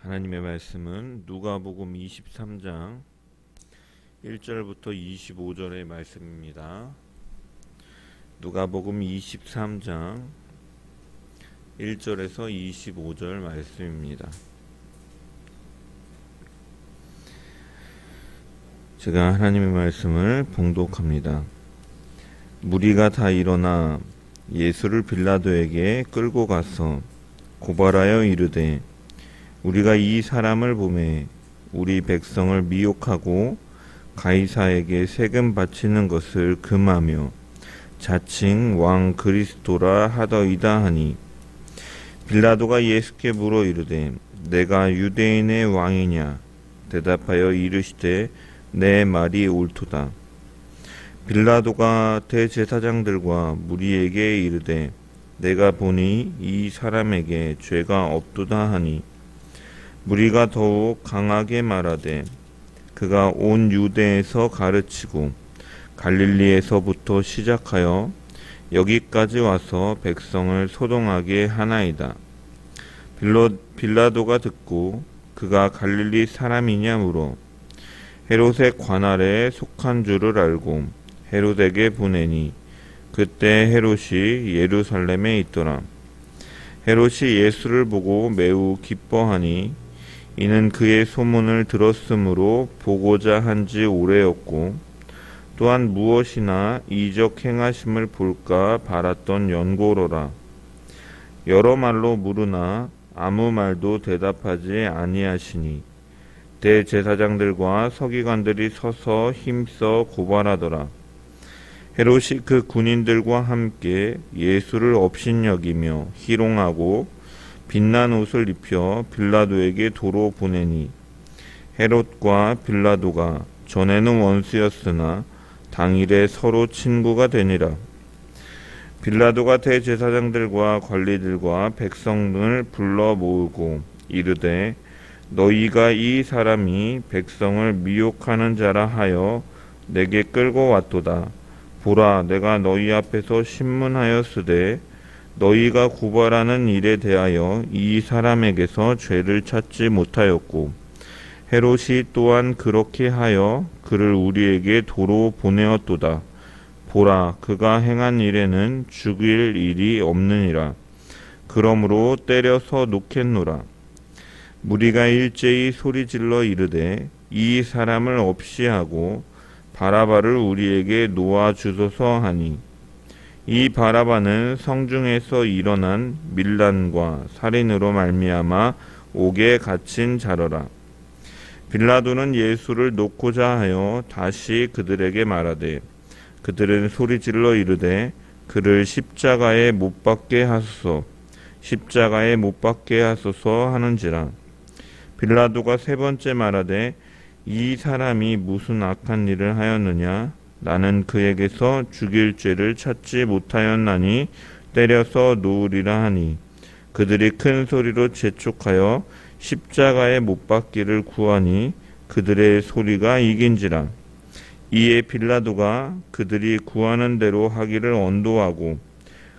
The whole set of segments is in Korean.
하나님의 말씀은 누가복음 23장 1절부터 25절의 말씀입니다. 누가복음 23장 1절에서 25절 말씀입니다. 제가 하나님의 말씀을 봉독합니다. 무리가 다 일어나 예수를 빌라도에게 끌고 가서 고발하여 이르되 우리가 이 사람을 보매 우리 백성을 미혹하고 가이사에게 세금 바치는 것을 금하며 자칭 왕 그리스도라 하더이다 하니 빌라도가 예수께 물어 이르되 내가 유대인의 왕이냐 대답하여 이르시되 내 말이 옳도다. 빌라도가 대제사장들과 무리에게 이르되 내가 보니 이 사람에게 죄가 없도다 하니 무리가 더욱 강하게 말하되 그가 온 유대에서 가르치고 갈릴리에서부터 시작하여 여기까지 와서 백성을 소동하게 하나이다. 빌라도가 듣고 그가 갈릴리 사람이냐 물어 헤롯의 관할에 속한 줄을 알고 헤롯에게 보내니 그때 헤롯이 예루살렘에 있더라. 헤롯이 예수를 보고 매우 기뻐하니 이는 그의 소문을 들었으므로 보고자 한지 오래였고 또한 무엇이나 이적 행하심을 볼까 바랐던 연고로라. 여러 말로 물으나 아무 말도 대답하지 아니하시니 대제사장들과 서기관들이 서서 힘써 고발하더라. 헤롯이 그 군인들과 함께 예수를 업신여기며 희롱하고 빛난 옷을 입혀 빌라도에게 도로 보내니 헤롯과 빌라도가 전에는 원수였으나 당일에 서로 친구가 되니라. 빌라도가 대제사장들과 관리들과 백성을 불러 모으고 이르되 너희가 이 사람이 백성을 미혹하는 자라 하여 내게 끌고 왔도다. 보라, 내가 너희 앞에서 신문하였으되 너희가 고발하는 일에 대하여 이 사람에게서 죄를 찾지 못하였고 헤롯이 또한 그렇게 하여 그를 우리에게 도로 보내었도다. 보라, 그가 행한 일에는 죽일 일이 없느니라. 그러므로 때려서 놓겠노라. 무리가 일제히 소리질러 이르되 이 사람을 없이 하고 바라바를 우리에게 놓아 주소서 하니 이 바라바는 성중에서 일어난 밀란과 살인으로 말미암아 옥에 갇힌 자러라. 빌라도는 예수를 놓고자 하여 다시 그들에게 말하되 그들은 소리질러 이르되 그를 십자가에 못 박게 하소서 십자가에 못 박게 하소서 하는지라. 빌라도가 세 번째 말하되 이 사람이 무슨 악한 일을 하였느냐 나는 그에게서 죽일 죄를 찾지 못하였나니 때려서 놓으리라 하니 그들이 큰 소리로 재촉하여 십자가에 못 박기를 구하니 그들의 소리가 이긴지라. 이에 빌라도가 그들이 구하는 대로 하기를 언도하고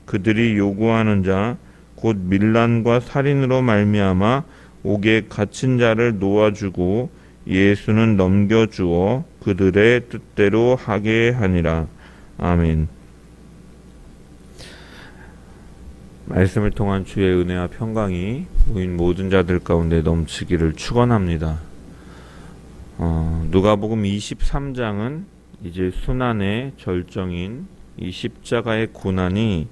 그들이 요구하는 자 곧 밀란과 살인으로 말미암아 옥에 갇힌 자를 놓아주고 예수는 넘겨주어 그들의 뜻대로 하게 하니라. 아멘. 말씀을 통한 주의 은혜와 평강이 모인 모든 자들 가운데 넘치기를 축원합니다. 누가복음 23장은 이제 순환의 절정인 이 십자가의 고난이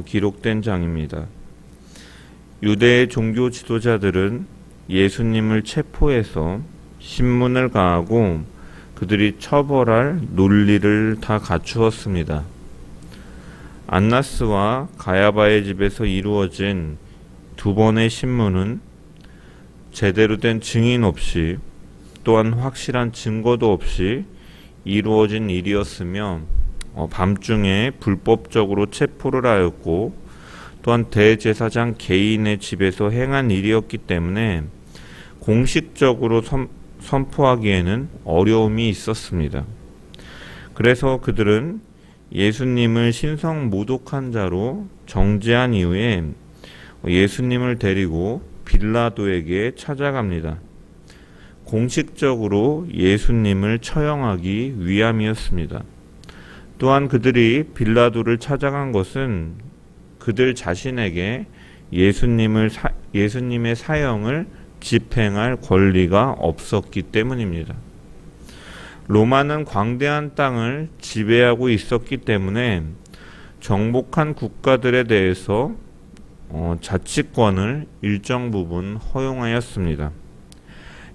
기록된 장입니다. 유대의 종교 지도자들은 예수님을 체포해서 신문을 가하고 그들이 처벌할 논리를 다 갖추었습니다. 안나스와 가야바의 집에서 이루어진 두 번의 신문은 제대로 된 증인 없이 또한 확실한 증거도 없이 이루어진 일이었으며 밤중에 불법적으로 체포를 하였고 또한 대제사장 개인의 집에서 행한 일이었기 때문에 공식적으로 선포하기에는 어려움이 있었습니다. 그래서 그들은 예수님을 신성 모독한 자로 정죄한 이후에 예수님을 데리고 빌라도에게 찾아갑니다. 공식적으로 예수님을 처형하기 위함이었습니다. 또한 그들이 빌라도를 찾아간 것은 그들 자신에게 예수님의 사형을 집행할 권리가 없었기 때문입니다. 로마는 광대한 땅을 지배하고 있었기 때문에 정복한 국가들에 대해서 자치권을 일정 부분 허용하였습니다.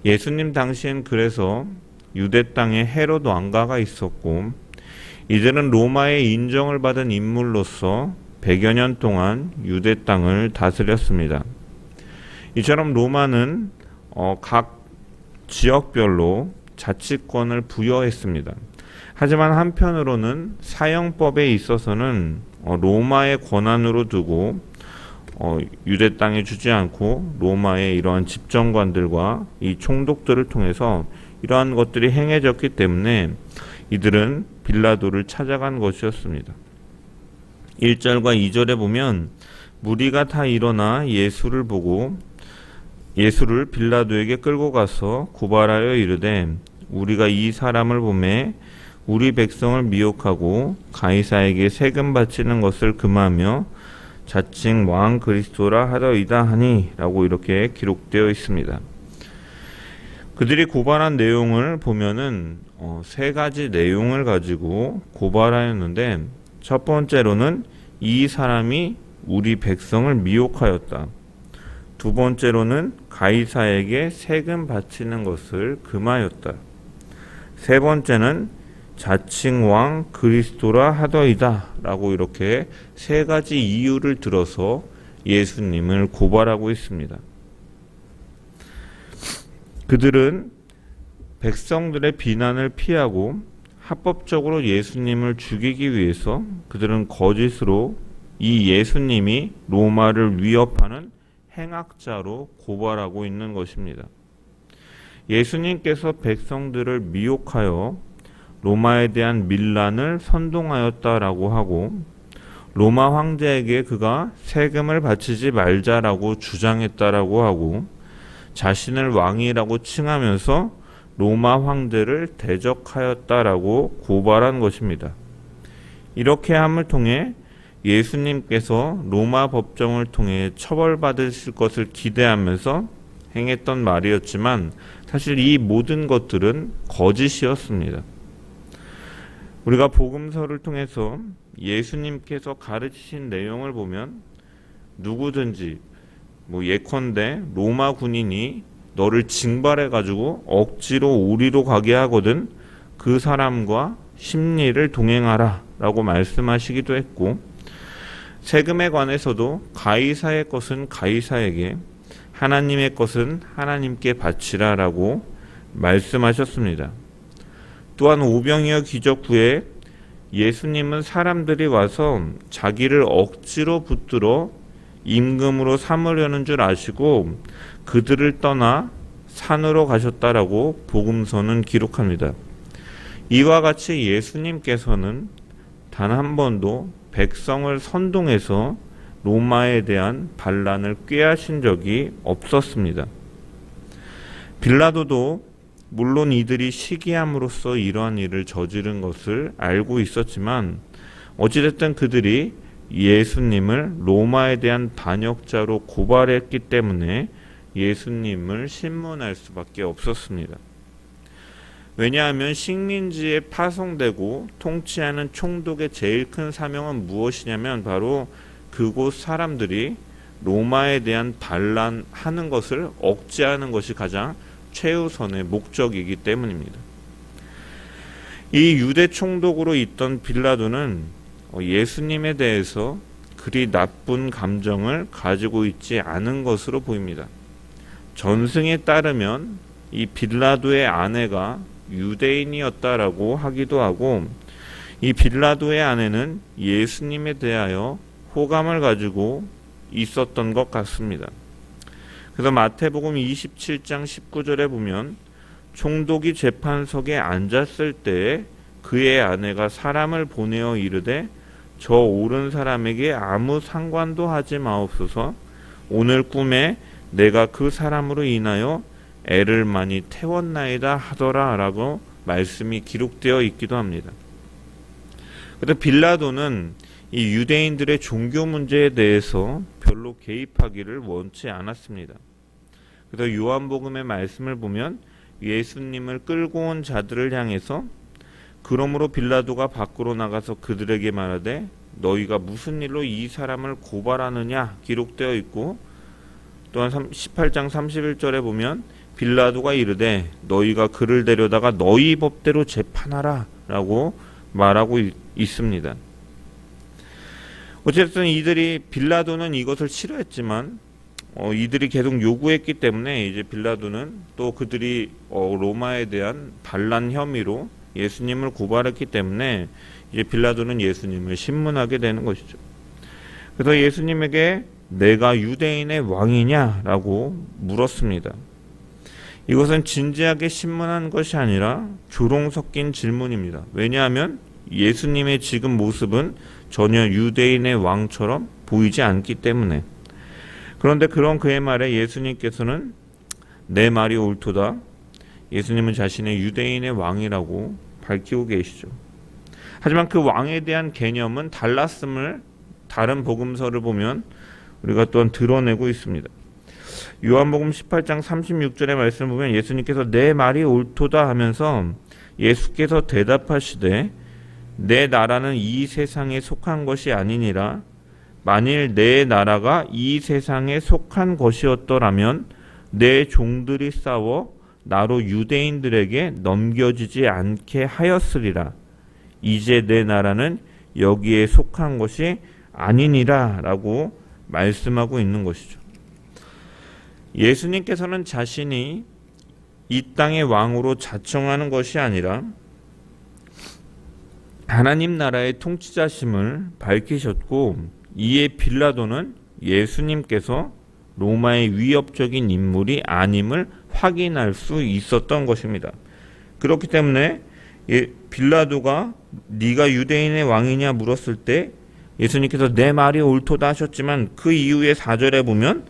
예수님 당시엔 그래서 유대 땅에 헤롯 왕가가 있었고, 이들은 로마의 인정을 받은 인물로서 100여 년 동안 유대 땅을 다스렸습니다. 이처럼 로마는 각 지역별로 자치권을 부여했습니다. 하지만 한편으로는 사형법에 있어서는 로마의 권한으로 두고 유대 땅에 주지 않고 로마의 이러한 집정관들과 이 총독들을 통해서 이러한 것들이 행해졌기 때문에 이들은 빌라도를 찾아간 것이었습니다. 1절과 2절에 보면 무리가 다 일어나 예수를 보고 예수를 빌라도에게 끌고 가서 고발하여 이르되 우리가 이 사람을 보매 우리 백성을 미혹하고 가이사에게 세금 바치는 것을 금하며 자칭 왕 그리스도라 하더이다 하니 라고 이렇게 기록되어 있습니다. 그들이 고발한 내용을 보면은 세 가지 내용을 가지고 고발하였는데, 첫 번째로는 이 사람이 우리 백성을 미혹하였다. 두 번째로는 가이사에게 세금 바치는 것을 금하였다. 세 번째는 자칭 왕 그리스도라 하더이다 라고 이렇게 세 가지 이유를 들어서 예수님을 고발하고 있습니다. 그들은 백성들의 비난을 피하고 합법적으로 예수님을 죽이기 위해서 그들은 거짓으로 이 예수님이 로마를 위협하는 행악자로 고발하고 있는 것입니다. 예수님께서 백성들을 미혹하여 로마에 대한 밀란을 선동하였다라고 하고, 로마 황제에게 그가 세금을 바치지 말자라고 주장했다라고 하고, 자신을 왕이라고 칭하면서 로마 황제를 대적하였다라고 고발한 것입니다. 이렇게 함을 통해 예수님께서 로마 법정을 통해 처벌받으실 것을 기대하면서 행했던 말이었지만 사실 이 모든 것들은 거짓이었습니다. 우리가 복음서를 통해서 예수님께서 가르치신 내용을 보면 누구든지 예컨대 로마 군인이 너를 징발해 가지고 억지로 우리로 가게 하거든 그 사람과 심리를 동행하라 라고 말씀하시기도 했고, 세금에 관해서도 가이사의 것은 가이사에게, 하나님의 것은 하나님께 바치라 라고 말씀하셨습니다. 또한 오병이어 기적 후에 예수님은 사람들이 와서 자기를 억지로 붙들어 임금으로 삼으려는 줄 아시고 그들을 떠나 산으로 가셨다라고 복음서는 기록합니다. 이와 같이 예수님께서는 단 한 번도 백성을 선동해서 로마에 대한 반란을 꾀하신 적이 없었습니다. 빌라도도 물론 이들이 시기함으로써 이러한 일을 저지른 것을 알고 있었지만 어찌됐든 그들이 예수님을 로마에 대한 반역자로 고발했기 때문에 예수님을 신문할 수밖에 없었습니다. 왜냐하면 식민지에 파송되고 통치하는 총독의 제일 큰 사명은 무엇이냐면 바로 그곳 사람들이 로마에 대한 반란하는 것을 억제하는 것이 가장 최우선의 목적이기 때문입니다. 이 유대 총독으로 있던 빌라도는 예수님에 대해서 그리 나쁜 감정을 가지고 있지 않은 것으로 보입니다. 전승에 따르면 이 빌라도의 아내가 유대인이었다라고 하기도 하고, 이 빌라도의 아내는 예수님에 대하여 호감을 가지고 있었던 것 같습니다. 그래서 마태복음 27장 19절에 보면 총독이 재판석에 앉았을 때에 그의 아내가 사람을 보내어 이르되 저 옳은 사람에게 아무 상관도 하지 마옵소서. 오늘 꿈에 내가 그 사람으로 인하여 애를 많이 태웠나이다 하더라 라고 말씀이 기록되어 있기도 합니다. 그래서 빌라도는 이 유대인들의 종교 문제에 대해서 별로 개입하기를 원치 않았습니다. 그래서 요한복음의 말씀을 보면 예수님을 끌고 온 자들을 향해서 그러므로 빌라도가 밖으로 나가서 그들에게 말하되 너희가 무슨 일로 이 사람을 고발하느냐 기록되어 있고, 또한 18장 31절에 보면 빌라도가 이르되 너희가 그를 데려다가 너희 법대로 재판하라 라고 말하고 있습니다. 어쨌든 빌라도는 이것을 싫어했지만 이들이 계속 요구했기 때문에 이제 빌라도는 또 그들이 로마에 대한 반란 혐의로 예수님을 고발했기 때문에 이제 빌라도는 예수님을 신문하게 되는 것이죠. 그래서 예수님에게 내가 유대인의 왕이냐라고 물었습니다. 이것은 진지하게 신문한 것이 아니라 조롱 섞인 질문입니다. 왜냐하면 예수님의 지금 모습은 전혀 유대인의 왕처럼 보이지 않기 때문에. 그런데 그런 그의 말에 예수님께서는 내 말이 옳도다. 예수님은 자신의 유대인의 왕이라고 밝히고 계시죠. 하지만 그 왕에 대한 개념은 달랐음을 다른 복음서를 보면 우리가 또한 드러내고 있습니다. 요한복음 18장 36절의 말씀을 보면 예수님께서 내 말이 옳도다 하면서 예수께서 대답하시되 내 나라는 이 세상에 속한 것이 아니니라. 만일 내 나라가 이 세상에 속한 것이었더라면 내 종들이 싸워 나로 유대인들에게 넘겨지지 않게 하였으리라. 이제 내 나라는 여기에 속한 것이 아니니라 라고 말씀하고 있는 것이죠. 예수님께서는 자신이 이 땅의 왕으로 자청하는 것이 아니라 하나님 나라의 통치자심을 밝히셨고, 이에 빌라도는 예수님께서 로마의 위협적인 인물이 아님을 확인할 수 있었던 것입니다. 그렇기 때문에 빌라도가 네가 유대인의 왕이냐 물었을 때 예수님께서 내 말이 옳도다 하셨지만 그 이후에 4절에 보면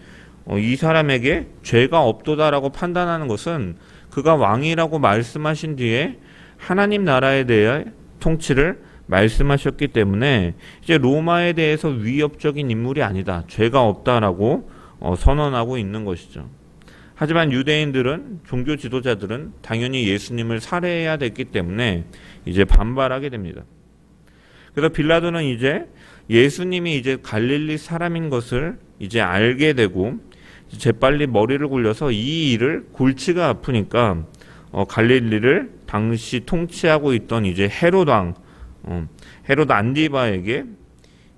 이 사람에게 죄가 없도다라고 판단하는 것은 그가 왕이라고 말씀하신 뒤에 하나님 나라에 대해 통치를 말씀하셨기 때문에 이제 로마에 대해서 위협적인 인물이 아니다, 죄가 없다라고 선언하고 있는 것이죠. 하지만 유대인들은, 종교 지도자들은 당연히 예수님을 살해해야 됐기 때문에 이제 반발하게 됩니다. 그래서 빌라도는 이제 예수님이 이제 갈릴리 사람인 것을 이제 알게 되고 재빨리 머리를 굴려서 이 일을 골치가 아프니까 갈릴리를 당시 통치하고 있던 이제 헤롯 안디바에게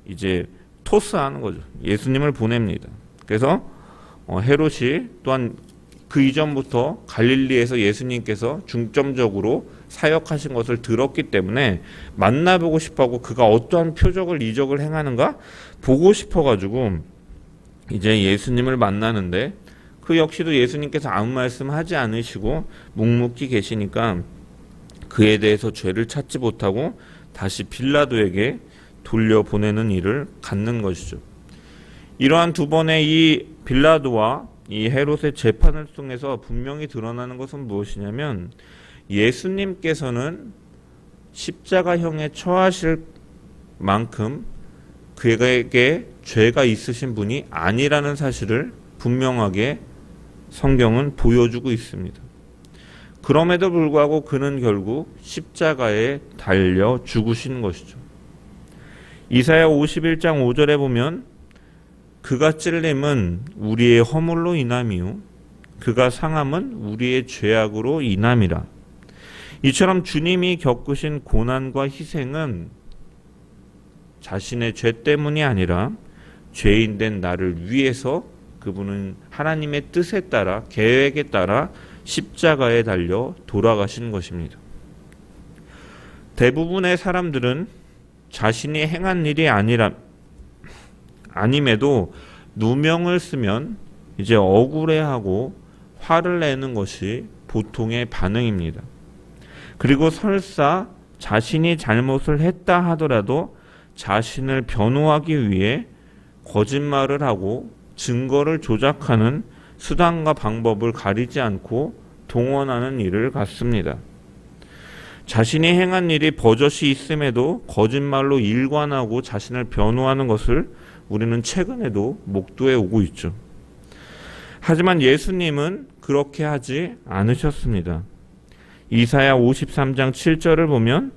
이제 토스하는 거죠. 예수님을 보냅니다. 그래서 헤롯이 또한 그 이전부터 갈릴리에서 예수님께서 중점적으로 사역하신 것을 들었기 때문에 만나보고 싶어하고 그가 어떠한 표적을 이적을 행하는가 보고 싶어가지고 이제 예수님을 만나는데, 그 역시도 예수님께서 아무 말씀하지 않으시고 묵묵히 계시니까 그에 대해서 죄를 찾지 못하고 다시 빌라도에게 돌려보내는 일을 갖는 것이죠. 이러한 두 번의 이 빌라도와 이 헤롯의 재판을 통해서 분명히 드러나는 것은 무엇이냐면 예수님께서는 십자가형에 처하실 만큼 그에게 죄가 있으신 분이 아니라는 사실을 분명하게 성경은 보여주고 있습니다. 그럼에도 불구하고 그는 결국 십자가에 달려 죽으신 것이죠. 이사야 51장 5절에 보면 그가 찔림은 우리의 허물로 인함이요 그가 상함은 우리의 죄악으로 인함이라. 이처럼 주님이 겪으신 고난과 희생은 자신의 죄 때문이 아니라 죄인된 나를 위해서 그분은 하나님의 뜻에 따라, 계획에 따라 십자가에 달려 돌아가신 것입니다. 대부분의 사람들은 자신이 행한 일이 아님에도 누명을 쓰면 이제 억울해하고 화를 내는 것이 보통의 반응입니다. 그리고 설사 자신이 잘못을 했다 하더라도 자신을 변호하기 위해 거짓말을 하고 증거를 조작하는 수단과 방법을 가리지 않고 동원하는 일을 갖습니다. 자신이 행한 일이 버젓이 있음에도 거짓말로 일관하고 자신을 변호하는 것을 우리는 최근에도 목도해 오고 있죠. 하지만 예수님은 그렇게 하지 않으셨습니다. 이사야 53장 7절을 보면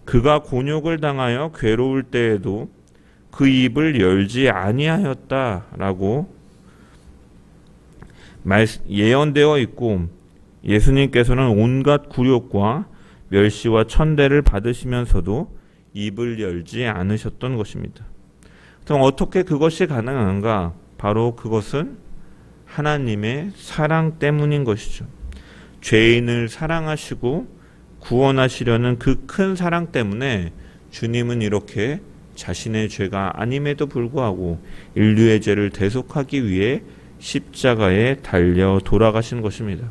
그가 곤욕을 당하여 괴로울 때에도 그 입을 열지 아니하였다라고 예언되어 있고, 예수님께서는 온갖 굴욕과 멸시와 천대를 받으시면서도 입을 열지 않으셨던 것입니다. 그럼 어떻게 그것이 가능한가? 바로 그것은 하나님의 사랑 때문인 것이죠. 죄인을 사랑하시고 구원하시려는 그 큰 사랑 때문에 주님은 이렇게 자신의 죄가 아님에도 불구하고 인류의 죄를 대속하기 위해 십자가에 달려 돌아가신 것입니다.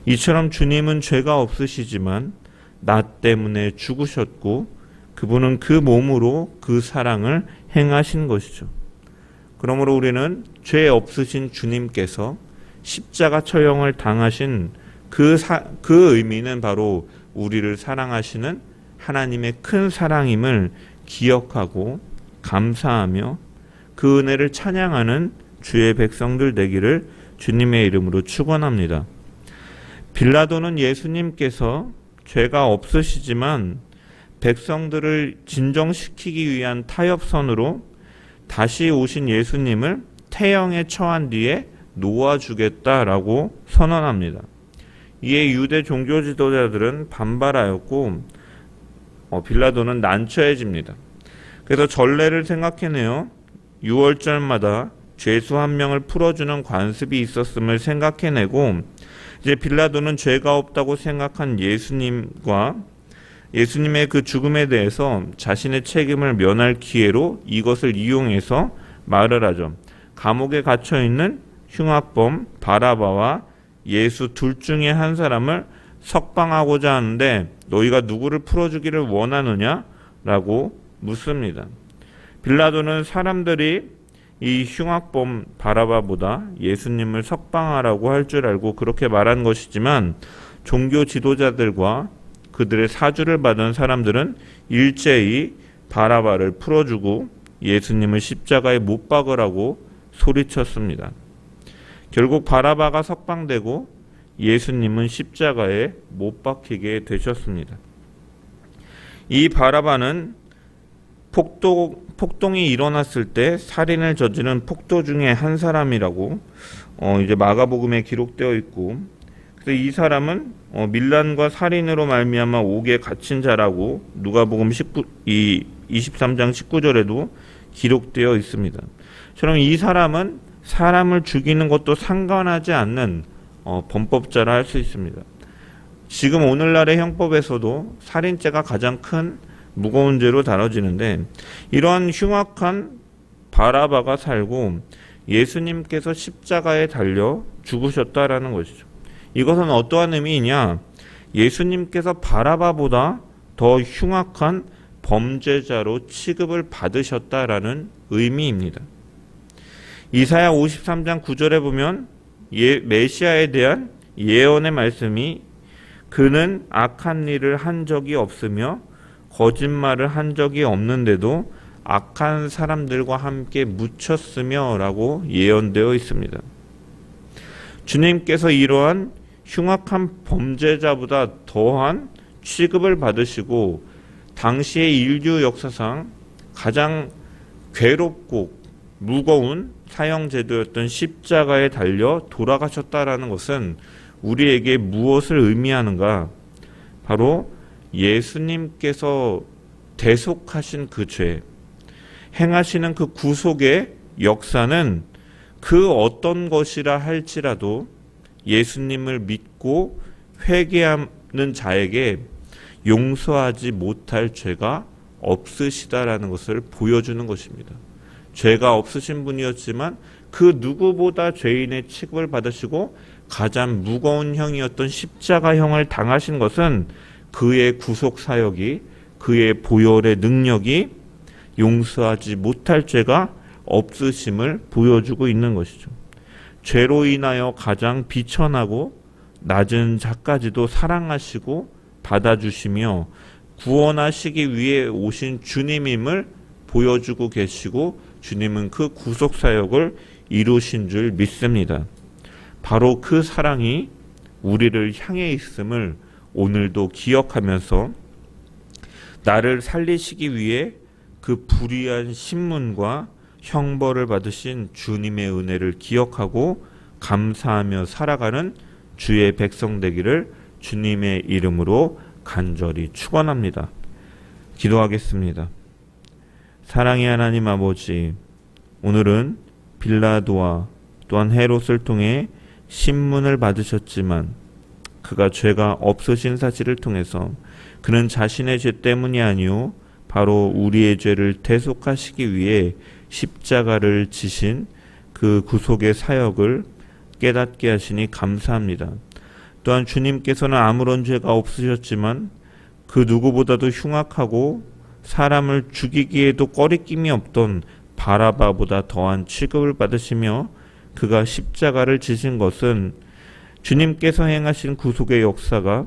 이처럼 주님은 죄가 없으시지만 나 때문에 죽으셨고 그분은 그 몸으로 그 사랑을 행하신 것이죠. 그러므로 우리는 죄 없으신 주님께서 십자가 처형을 당하신 그 의미는 바로 우리를 사랑하시는 하나님의 큰 사랑임을 기억하고 감사하며 그 은혜를 찬양하는 주의 백성들 되기를 주님의 이름으로 축원합니다. 빌라도는 예수님께서 죄가 없으시지만 백성들을 진정시키기 위한 타협선으로 다시 오신 예수님을 태형에 처한 뒤에 놓아주겠다라고 선언합니다. 이에 유대 종교 지도자들은 반발하였고 빌라도는 난처해집니다. 그래서 전례를 생각해내어 6월절마다 죄수 한 명을 풀어주는 관습이 있었음을 생각해내고, 이제 빌라도는 죄가 없다고 생각한 예수님과 예수님의 그 죽음에 대해서 자신의 책임을 면할 기회로 이것을 이용해서 말을 하죠. 감옥에 갇혀있는 흉악범 바라바와 예수 둘 중에 한 사람을 석방하고자 하는데 너희가 누구를 풀어주기를 원하느냐? 라고 묻습니다. 빌라도는 사람들이 이 흉악범 바라바보다 예수님을 석방하라고 할 줄 알고 그렇게 말한 것이지만 종교 지도자들과 그들의 사주를 받은 사람들은 일제히 바라바를 풀어주고 예수님을 십자가에 못 박으라고 소리쳤습니다. 결국 바라바가 석방되고 예수님은 십자가에 못 박히게 되셨습니다. 이 바라바는 폭동이 일어났을 때 살인을 저지른 폭도 중에 한 사람이라고 이제 마가복음에 기록되어 있고, 그래서 이 사람은 밀란과 살인으로 말미암아 옥에 갇힌 자라고 누가복음 23장 19절에도 기록되어 있습니다. 처럼 이 사람은 사람을 죽이는 것도 상관하지 않는 범법자라 할 수 있습니다. 지금 오늘날의 형법에서도 살인죄가 가장 큰 무거운 죄로 다뤄지는데, 이러한 흉악한 바라바가 살고 예수님께서 십자가에 달려 죽으셨다라는 것이죠. 이것은 어떠한 의미이냐? 예수님께서 바라바보다 더 흉악한 범죄자로 취급을 받으셨다라는 의미입니다. 이사야 53장 9절에 보면 메시아에 대한 예언의 말씀이 그는 악한 일을 한 적이 없으며 거짓말을 한 적이 없는데도 악한 사람들과 함께 묻혔으며 라고 예언되어 있습니다. 주님께서 이러한 흉악한 범죄자보다 더한 취급을 받으시고 당시의 인류 역사상 가장 괴롭고 무거운 사형제도였던 십자가에 달려 돌아가셨다라는 것은 우리에게 무엇을 의미하는가? 바로 예수님께서 대속하신 그 죄, 행하시는 그 구속의 역사는 그 어떤 것이라 할지라도 예수님을 믿고 회개하는 자에게 용서하지 못할 죄가 없으시다라는 것을 보여주는 것입니다. 죄가 없으신 분이었지만 그 누구보다 죄인의 취급을 받으시고 가장 무거운 형이었던 십자가형을 당하신 것은 그의 구속 사역이, 그의 보혈의 능력이 용서하지 못할 죄가 없으심을 보여주고 있는 것이죠. 죄로 인하여 가장 비천하고 낮은 자까지도 사랑하시고 받아주시며 구원하시기 위해 오신 주님임을 보여주고 계시고 주님은 그 구속사역을 이루신 줄 믿습니다. 바로 그 사랑이 우리를 향해 있음을 오늘도 기억하면서 나를 살리시기 위해 그 불의한 신문과 형벌을 받으신 주님의 은혜를 기억하고 감사하며 살아가는 주의 백성 되기를 주님의 이름으로 간절히 축원합니다. 기도하겠습니다. 사랑의 하나님 아버지, 오늘은 빌라도와 또한 헤롯을 통해 신문을 받으셨지만 그가 죄가 없으신 사실을 통해서 그는 자신의 죄 때문이 아니오 바로 우리의 죄를 대속하시기 위해 십자가를 지신 그 구속의 사역을 깨닫게 하시니 감사합니다. 또한 주님께서는 아무런 죄가 없으셨지만 그 누구보다도 흉악하고 사람을 죽이기에도 꺼리낌이 없던 바라바보다 더한 취급을 받으시며 그가 십자가를 지신 것은 주님께서 행하신 구속의 역사가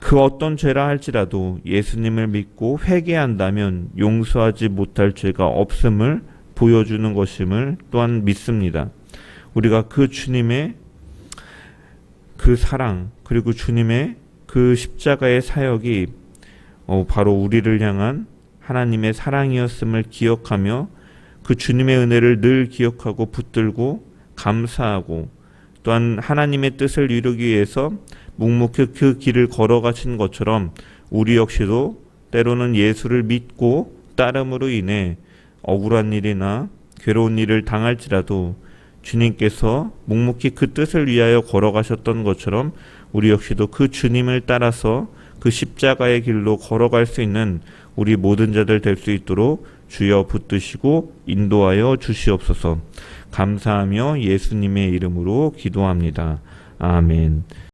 그 어떤 죄라 할지라도 예수님을 믿고 회개한다면 용서하지 못할 죄가 없음을 보여주는 것임을 또한 믿습니다. 우리가 그 주님의 그 사랑 그리고 주님의 그 십자가의 사역이 바로 우리를 향한 하나님의 사랑이었음을 기억하며 그 주님의 은혜를 늘 기억하고 붙들고 감사하고 또한 하나님의 뜻을 이루기 위해서 묵묵히 그 길을 걸어가신 것처럼 우리 역시도 때로는 예수를 믿고 따름으로 인해 억울한 일이나 괴로운 일을 당할지라도 주님께서 묵묵히 그 뜻을 위하여 걸어가셨던 것처럼 우리 역시도 그 주님을 따라서 그 십자가의 길로 걸어갈 수 있는 우리 모든 자들 될 수 있도록 주여 붙드시고 인도하여 주시옵소서. 감사하며 예수님의 이름으로 기도합니다. 아멘.